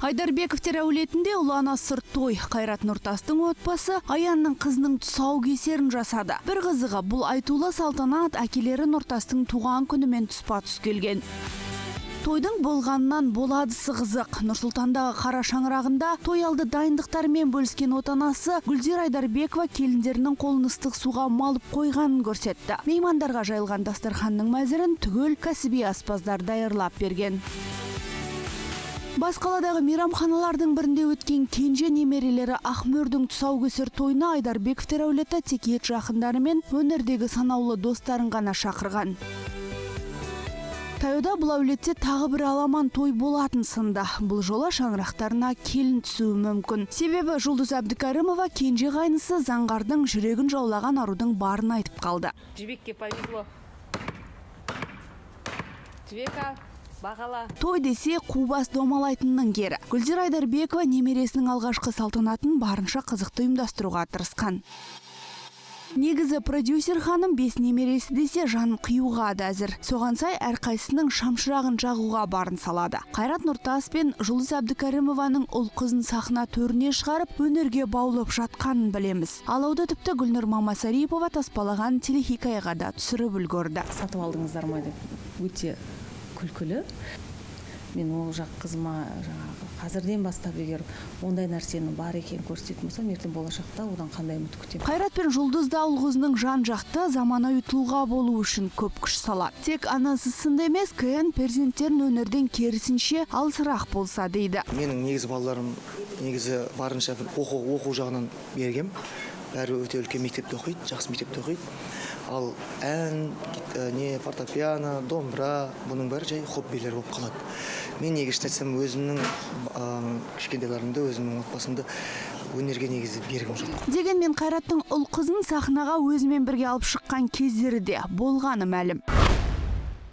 Айдарбековтер әулетінде ұлана сыр той. Қайрат Нұртастың отбасы Аянның қызының тұсау кесерін жасады. Бір қызығы бұл айтулы салтанат әкелері Нұртастың туған күнімен тұспа-тұс келген. Тойдың болғаннан боладысы қызық. Нұрсұлтандағы қара шаңырағында той алды дайындықтармен бөліскен отанасы Гүлзира Айдарбекова келіндерінің қолын ыстық суға малып қойғанын көрсетті. Меймандарға жайылған дастарханның мәзірін түгел кәсіби аспаздар даярлап берген. Бас қаладағы мейрамханалардың бірінде өткен кенже немерелері Ақмөрдің тұсаукесер тойына Айдарбековтер әулеті тек ет жақындары мен өнердегі санаулы достарын ғана шақырған. Таяуда бұл әулетте тағы бір аламан той болатын сынды. Бұл жолы шаңырақтарына келін түсуі мүмкін. Себебі Жұлдыз Әбдікәрімова кенже қайнысы заңғардың жүрегін жаулаған арудың барын айтып қалды. Жібекке повезло. Жібека. Бағала. Той десе қубас домалайтынның кері. Гүлзира Айдарбекова немересінің алғашқы салтанатын барынша қызықты ұйымдастыруға тырысқан. Негізі продюсер ханым 5 немересі десе жанын қиюға да әзір. Соған сай әрқайсының шамшырағын жағуға барын салады. Қайрат Нұртас пен Жұлдыз Әбдікәрімованың ұл қызын сахна төріне шығарып, өнерге баулып жатқанын білеміз. Алауды тіпті Гүлнұр Мамасарипова таспалаған телехикаяға да түсіріп үлгерді. Сатып алдыңыздар ма деп өте күлкілі. Мен ол жақ қызыма қазірден бастап егер ондай нәрсенің бар екенін көрсететін болсам, ертең болашақта одан қандай үміт күтемін. Қайрат пен Жұлдызды ұл қызының жан-жақты заманауи тұлға болу үшін көп күш салады. Тек анасы сынды емес, күйен перзенттерін өнерден керісінше алысырақ болса дейді. Менің негізі балаларым негізі барынша оқу жағынан бергем. Бәрі өте үлкен мектепте оқиды, жақсы мектепте оқиды. Ал ән, фортепиано, домбыра, бұның бәрі жай хоббилер болып қалады. Мен негізі айтсам өзімнің кішкентайларымды, өзімнің отбасымды өнерге негізі бергім жоқ. Дегенмен Қайраттың ұл қызын сахнаға өзімен бірге алып шыққан кездері де болғаны мәлім.